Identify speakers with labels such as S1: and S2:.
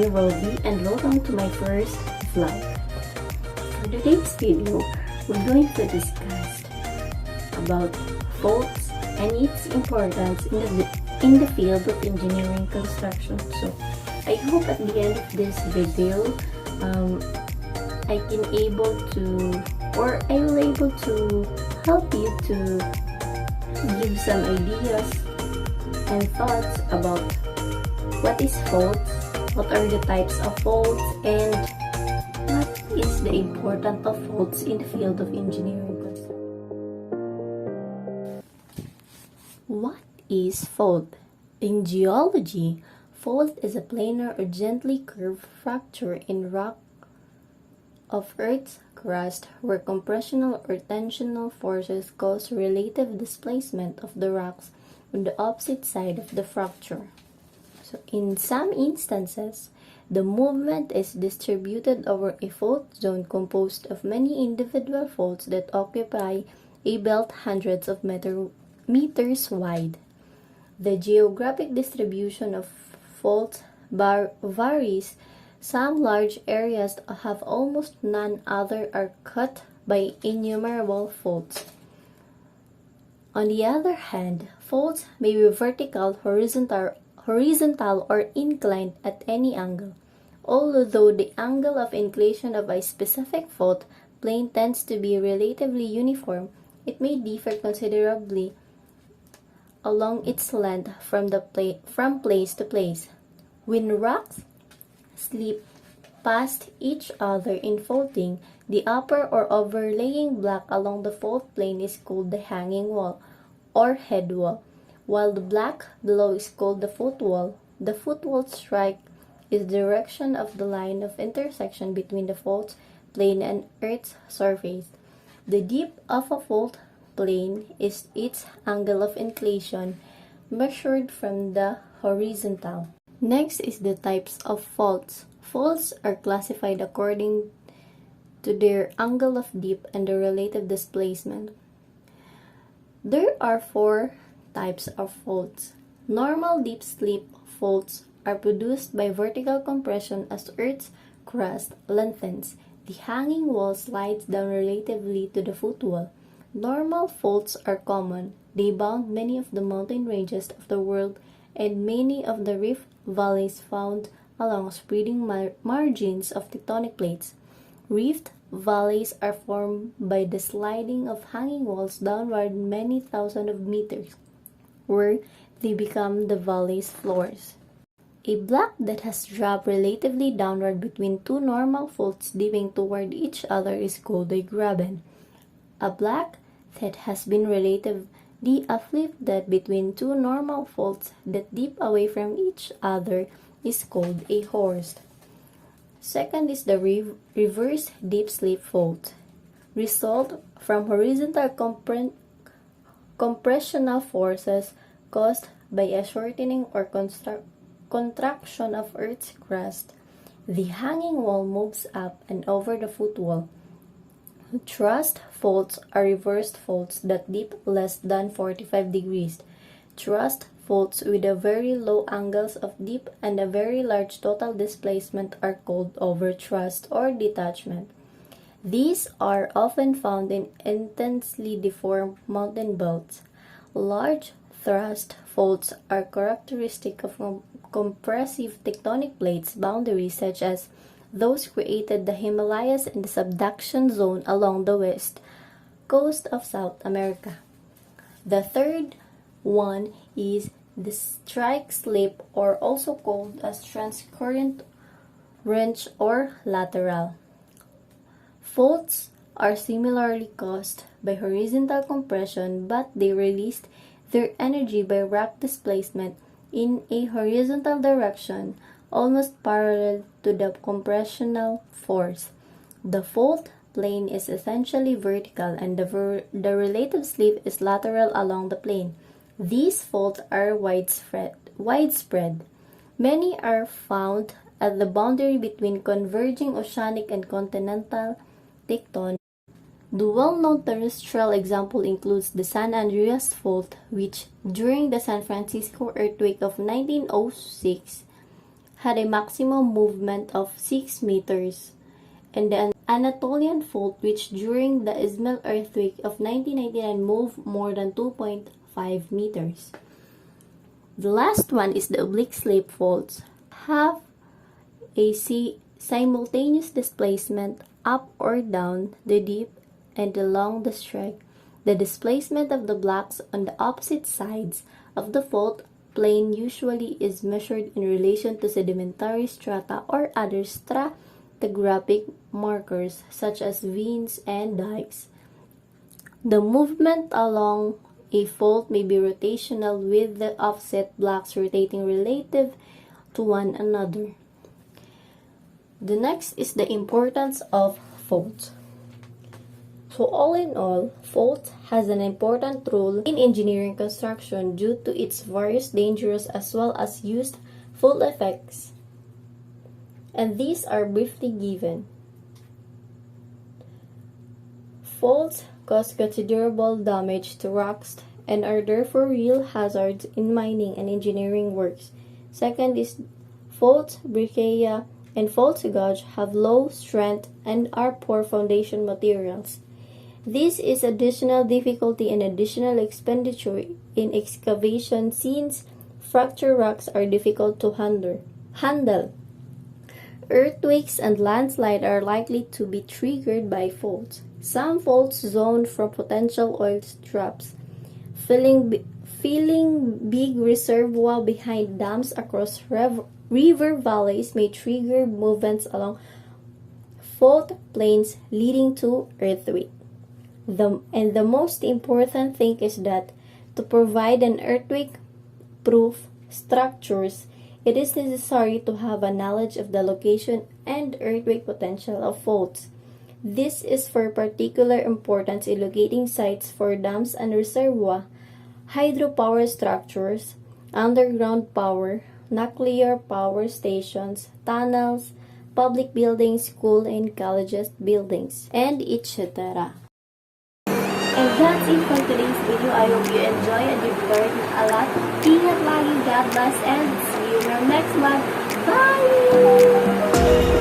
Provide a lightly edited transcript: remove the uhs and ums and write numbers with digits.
S1: me, RHOVIE, and welcome to my first vlog. For today's video, we're going to discuss about faults and its importance in the field of engineering construction. So, I hope at the end of this video, I will able to help you to give some ideas and thoughts about what is faults, what are the types of faults, and what is the importance of faults in the field of engineering construction. What is fault? In geology, fault is a planar or gently curved fracture in rock of Earth's crust where compressional or tensional forces cause relative displacement of the rocks on the opposite side of the fracture. So in some instances, the movement is distributed over a fault zone composed of many individual faults that occupy a belt hundreds of meters wide. The geographic distribution of faults varies. Some large areas have almost none, others are cut by innumerable faults. On the other hand, faults may be vertical, horizontal or inclined at any angle. Although the angle of inclination of a specific fault plane tends to be relatively uniform, it may differ considerably along its length from place to place. When rocks slip past each other in faulting, the upper or overlaying block along the fault plane is called the hanging wall or head wall, while the block below is called the footwall. The footwall strike is the direction of the line of intersection between the fault plane and Earth's surface. The dip of a fault plane is its angle of inclination measured from the horizontal. Next is the types of faults. Faults are classified according to their angle of dip and the relative displacement. There are four types of faults. Normal deep slip faults are produced by vertical compression as Earth's crust lengthens. The hanging wall slides down relatively to the footwall. Normal faults are common. They bound many of the mountain ranges of the world and many of the rift valleys found along spreading margins of tectonic plates. Rift valleys are formed by the sliding of hanging walls downward many thousands of meters, where they become the valley's floors. A block that has dropped relatively downward between two normal faults dipping toward each other is called a graben. A block that has been relatively uplifted between two normal faults that dip away from each other is called a horst. Second is the reverse deep slip fault. Result from horizontal compressional forces caused by a shortening or contraction of Earth's crust. The hanging wall moves up and over the footwall. Thrust faults are reversed faults that dip less than 45 degrees. Thrust faults with a very low angles of dip and a very large total displacement are called overthrust or detachment. These are often found in intensely deformed mountain belts. Large thrust faults are characteristic of compressive tectonic plates boundaries such as those created the Himalayas and the subduction zone along the west coast of South America. The third one is the strike slip, or also called as transcurrent wrench or lateral. Faults are similarly caused by horizontal compression, but they released their energy by rock displacement in a horizontal direction almost parallel to the compressional force. The fault plane is essentially vertical and the relative slip is lateral along the plane. These faults are widespread. Many are found at the boundary between converging oceanic and continental tectonic. The well-known terrestrial example includes the San Andreas Fault, which, during the San Francisco earthquake of 1906, had a maximum movement of 6 meters, and the Anatolian fault, which during the Izmir earthquake of 1999 moved more than 2.5 meters. The last one is the oblique slip faults, have a simultaneous displacement up or down the dip and along the strike. The displacement of the blocks on the opposite sides of the fault plane usually is measured in relation to sedimentary strata or other stratigraphic markers such as veins and dikes. The movement along a fault may be rotational, with the offset blocks rotating relative to one another. The next is the importance of fault. So all in all, fault has an important role in engineering construction due to its various dangerous as well as useful effects. And these are briefly given. Faults cause considerable damage to rocks and are therefore real hazards in mining and engineering works. Second is fault breccia and fault gauge have low strength and are poor foundation materials. This is additional difficulty and additional expenditure in excavation since fractured rocks are difficult to handle. Earthquakes and landslides are likely to be triggered by faults. Some faults zone from potential oil traps, filling big reservoir behind dams across river valleys may trigger movements along fault plains leading to earthquake. The most important thing is that to provide an earthquake-proof structures, it is necessary to have a knowledge of the location and earthquake potential of faults. This is for particular importance in locating sites for dams and reservoir, hydropower structures, underground power, nuclear power stations, tunnels, public buildings, school and colleges buildings, and etc. And that's it for today's video. I hope you enjoy and you've learned a lot. Ingat lagi, God bless, and see you in our next vlog. Bye!